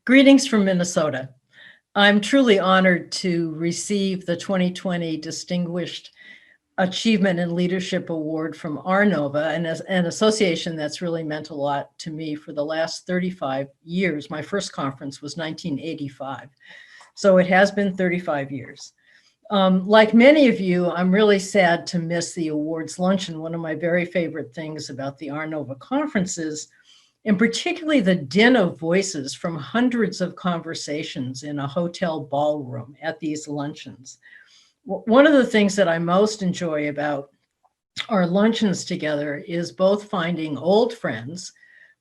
Greetings from Minnesota. I'm truly honored to receive the 2020 Distinguished Achievement in Leadership Award from ARNOVA, an association that's really meant a lot to me for the last 35 years. My first conference was 1985, so it has been 35 years. Like many of you, I'm really sad to miss the awards luncheon. One of my very favorite things about the ARNOVA conferences, and particularly the din of voices from hundreds of conversations in a hotel ballroom at these luncheons. One of the things that I most enjoy about our luncheons together is both finding old friends,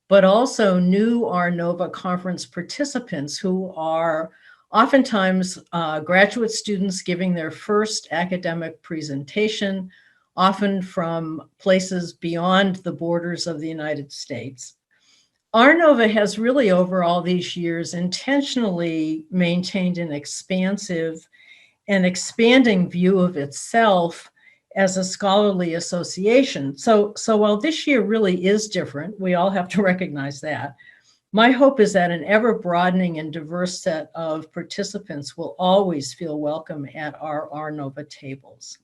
but also new ARNOVA conference participants who are oftentimes graduate students giving their first academic presentation, often from places beyond the borders of the United States. ARNOVA has really, over all these years, intentionally maintained an expansive and expanding view of itself as a scholarly association. So while this year really is different, we all have to recognize that, my hope is that an ever-broadening and diverse set of participants will always feel welcome at our ARNOVA tables.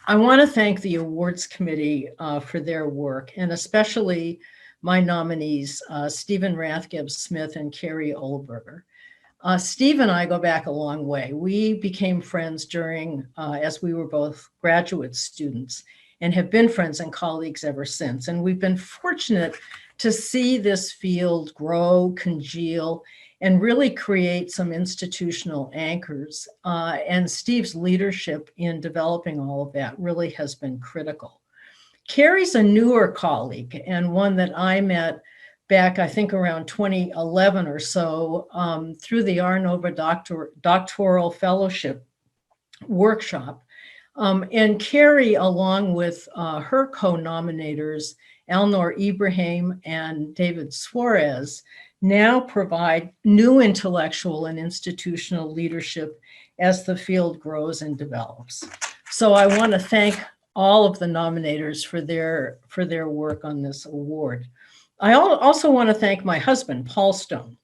I want to thank the awards committee for their work, and especially my nominees, Stephen Rathgeb-Smith and Carrie Olberger. Steve and I go back a long way. We became friends as we were both graduate students, and have been friends and colleagues ever since. And we've been fortunate to see this field grow, congeal, and really create some institutional anchors. And Steve's leadership in developing all of that really has been critical. Carrie's a newer colleague, and one that I met back, I think, around 2011 or so through the ARNOVA doctoral fellowship workshop. And Carrie, along with her co-nominators, Alnor Ibrahim and David Suarez, now provide new intellectual and institutional leadership as the field grows and develops. So I want to thank all of the nominators for their work on this award. I also want to thank my husband, Paul Stone,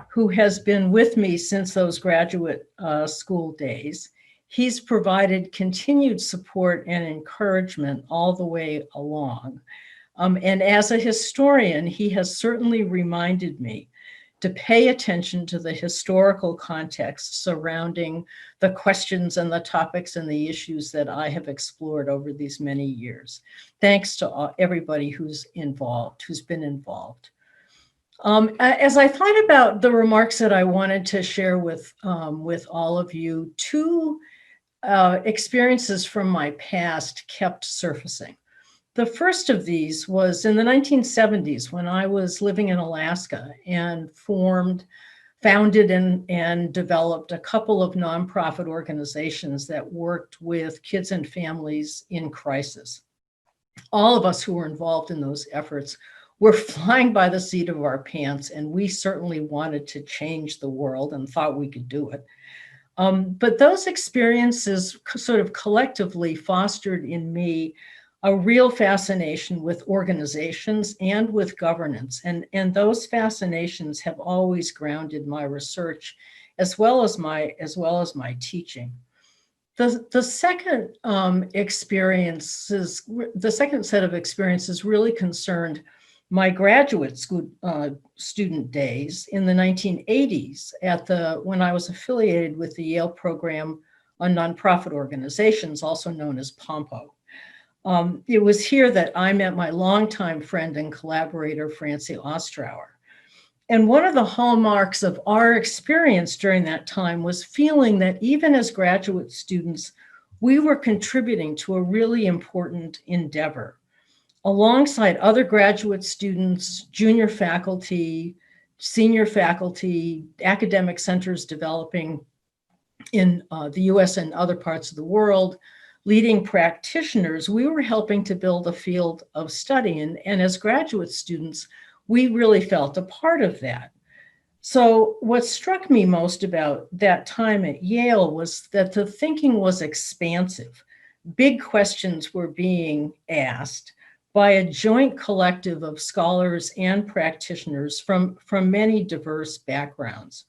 who has been with me since those graduate school days. He's provided continued support and encouragement all the way along. And as a historian, he has certainly reminded me to pay attention to the historical context surrounding the questions and the topics and the issues that I have explored over these many years. Thanks to everybody who's been involved. As I thought about the remarks that I wanted to share with all of you, two experiences from my past kept surfacing. The first of these was in the 1970s when I was living in Alaska and founded and developed a couple of nonprofit organizations that worked with kids and families in crisis. All of us who were involved in those efforts were flying by the seat of our pants, and we certainly wanted to change the world and thought we could do it. But those experiences sort of collectively fostered in me a real fascination with organizations and with governance. And those fascinations have always grounded my research as well as my teaching. The second set of experiences really concerned my graduate school student days in the 1980s when I was affiliated with the Yale program on nonprofit organizations, also known as POMPO. It was here that I met my longtime friend and collaborator, Francie Ostrauer. And one of the hallmarks of our experience during that time was feeling that even as graduate students, we were contributing to a really important endeavor. Alongside other graduate students, junior faculty, senior faculty, academic centers developing in the US and other parts of the world, leading practitioners, we were helping to build a field of study. And as graduate students, we really felt a part of that. So what struck me most about that time at Yale was that the thinking was expansive. Big questions were being asked, by a joint collective of scholars and practitioners from many diverse backgrounds.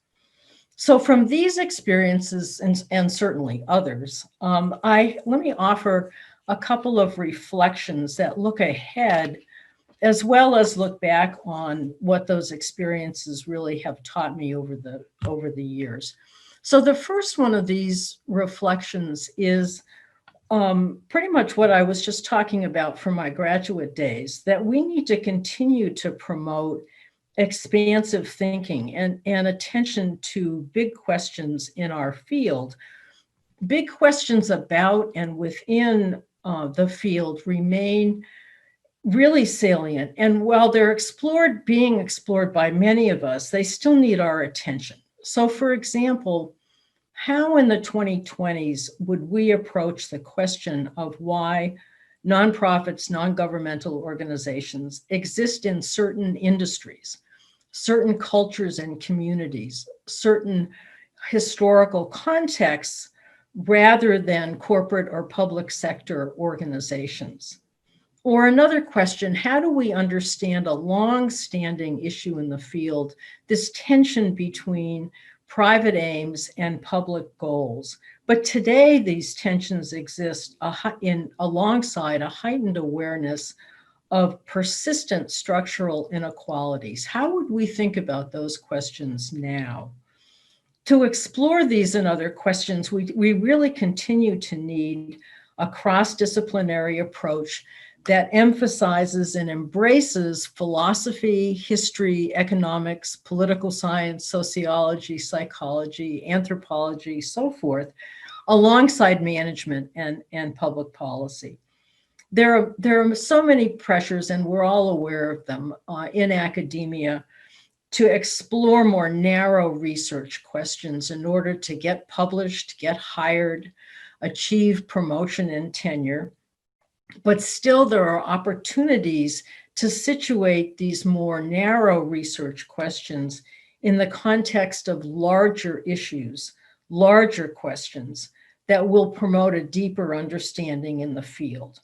So from these experiences and certainly others, let me offer a couple of reflections that look ahead as well as look back on what those experiences really have taught me over the years. So the first one of these reflections is pretty much what I was just talking about from my graduate days, that we need to continue to promote expansive thinking and attention to big questions in our field. Big questions about and within the field remain really salient. And while they're being explored by many of us, they still need our attention. So for example, how in the 2020s would we approach the question of why nonprofits, non-governmental organizations exist in certain industries, certain cultures and communities, certain historical contexts, rather than corporate or public sector organizations? Or another question, how do we understand a long-standing issue in the field, this tension between private aims and public goals? But today, these tensions exist alongside a heightened awareness of persistent structural inequalities. How would we think about those questions now? To explore these and other questions, we really continue to need a cross-disciplinary approach that emphasizes and embraces philosophy, history, economics, political science, sociology, psychology, anthropology, so forth, alongside management and public policy. There are so many pressures, and we're all aware of them in academia, to explore more narrow research questions in order to get published, get hired, achieve promotion and tenure. But still, there are opportunities to situate these more narrow research questions in the context of larger issues, larger questions that will promote a deeper understanding in the field.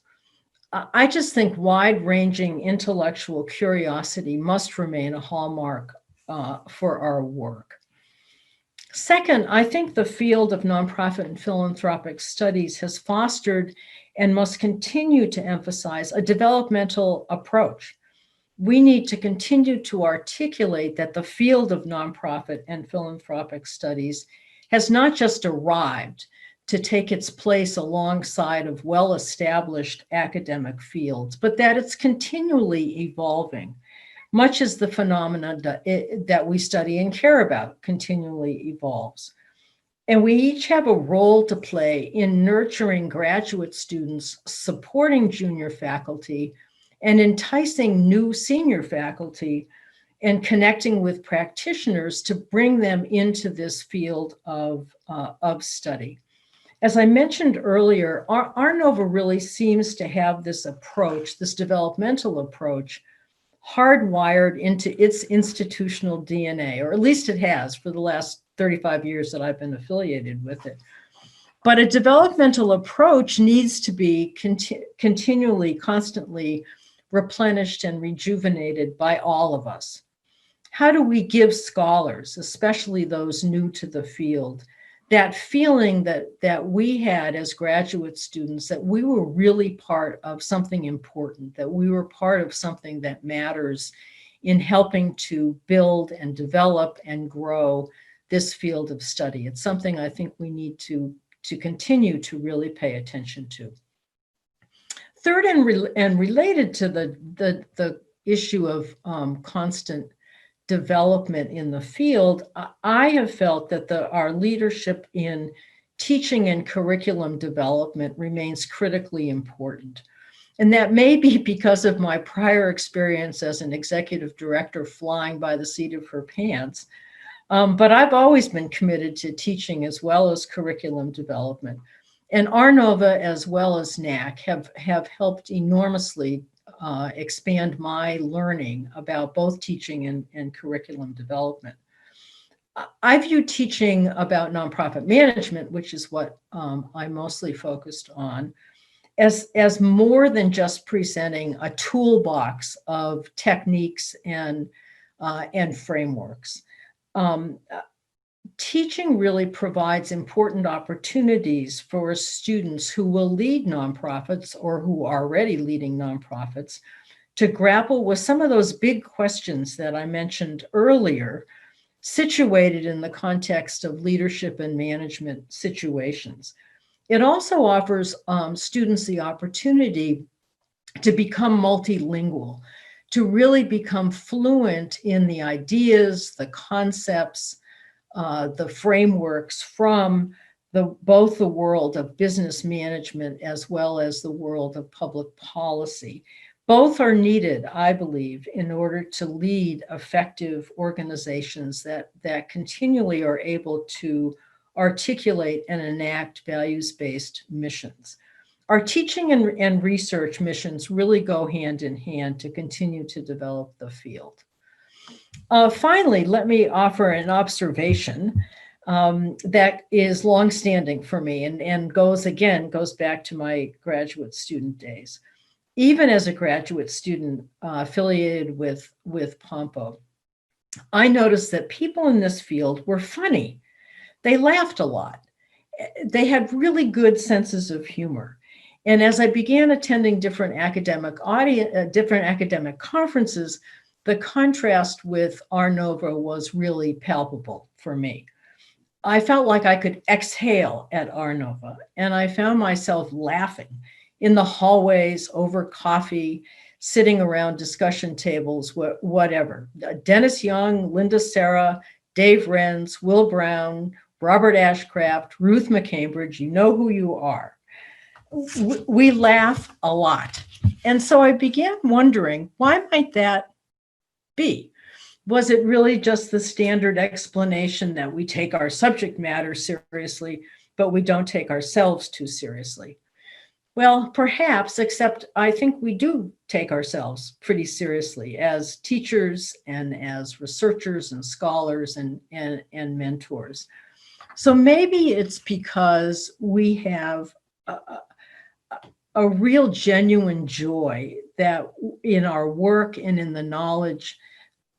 I just think wide-ranging intellectual curiosity must remain a hallmark for our work. Second, I think the field of nonprofit and philanthropic studies has fostered and must continue to emphasize a developmental approach. We need to continue to articulate that the field of nonprofit and philanthropic studies has not just arrived to take its place alongside of well-established academic fields, but that it's continually evolving, much as the phenomena that we study and care about continually evolves. And we each have a role to play in nurturing graduate students, supporting junior faculty, and enticing new senior faculty, and connecting with practitioners to bring them into this field of study. As I mentioned earlier, ARNOVA really seems to have this approach, this developmental approach, hardwired into its institutional DNA, or at least it has for the last 35 years that I've been affiliated with it. But a developmental approach needs to be continually, constantly replenished and rejuvenated by all of us. How do we give scholars, especially those new to the field, that feeling that we had as graduate students, that we were really part of something important, that we were part of something that matters in helping to build and develop and grow this field of study? It's something I think we need to continue to really pay attention to. Third, and related to the issue of constant development in the field, I have felt that our leadership in teaching and curriculum development remains critically important. And that may be because of my prior experience as an executive director flying by the seat of her pants. But I've always been committed to teaching as well as curriculum development. And ARNOVA as well as NAC have helped enormously expand my learning about both teaching and curriculum development. I view teaching about nonprofit management, which is what I'm mostly focused on, as more than just presenting a toolbox of techniques and frameworks. Teaching really provides important opportunities for students who will lead nonprofits or who are already leading nonprofits to grapple with some of those big questions that I mentioned earlier, situated in the context of leadership and management situations. It also offers students the opportunity to become multilingual, to really become fluent in the ideas, the concepts, the frameworks from both the world of business management as well as the world of public policy. Both are needed, I believe, in order to lead effective organizations that continually are able to articulate and enact values-based missions. Our teaching and research missions really go hand in hand to continue to develop the field. Finally, let me offer an observation that is longstanding for me and goes back to my graduate student days. Even as a graduate student affiliated with Pompo, I noticed that people in this field were funny. They laughed a lot. They had really good senses of humor. And as I began attending different academic conferences, the contrast with ARNOVA was really palpable for me. I felt like I could exhale at ARNOVA, and I found myself laughing in the hallways, over coffee, sitting around discussion tables, whatever. Dennis Young, Linda Serra, Dave Renz, Will Brown, Robert Ashcraft, Ruth McCambridge, you know who you are. We laugh a lot. And so I began wondering, why might that be? Was it really just the standard explanation that we take our subject matter seriously, but we don't take ourselves too seriously? Well, perhaps, except I think we do take ourselves pretty seriously as teachers and as researchers and scholars and mentors. So maybe it's because we have a real genuine joy that in our work and in the knowledge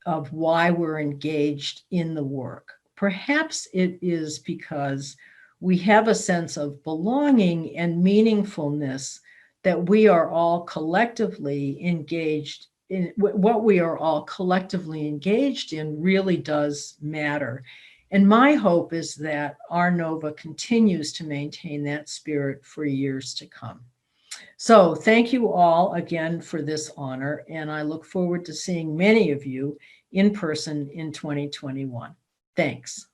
of why we're engaged in the work. Perhaps it is because we have a sense of belonging and meaningfulness that we are all collectively engaged in. What we are all collectively engaged in really does matter. And my hope is that ARNOVA continues to maintain that spirit for years to come. So thank you all again for this honor, and I look forward to seeing many of you in person in 2021. Thanks.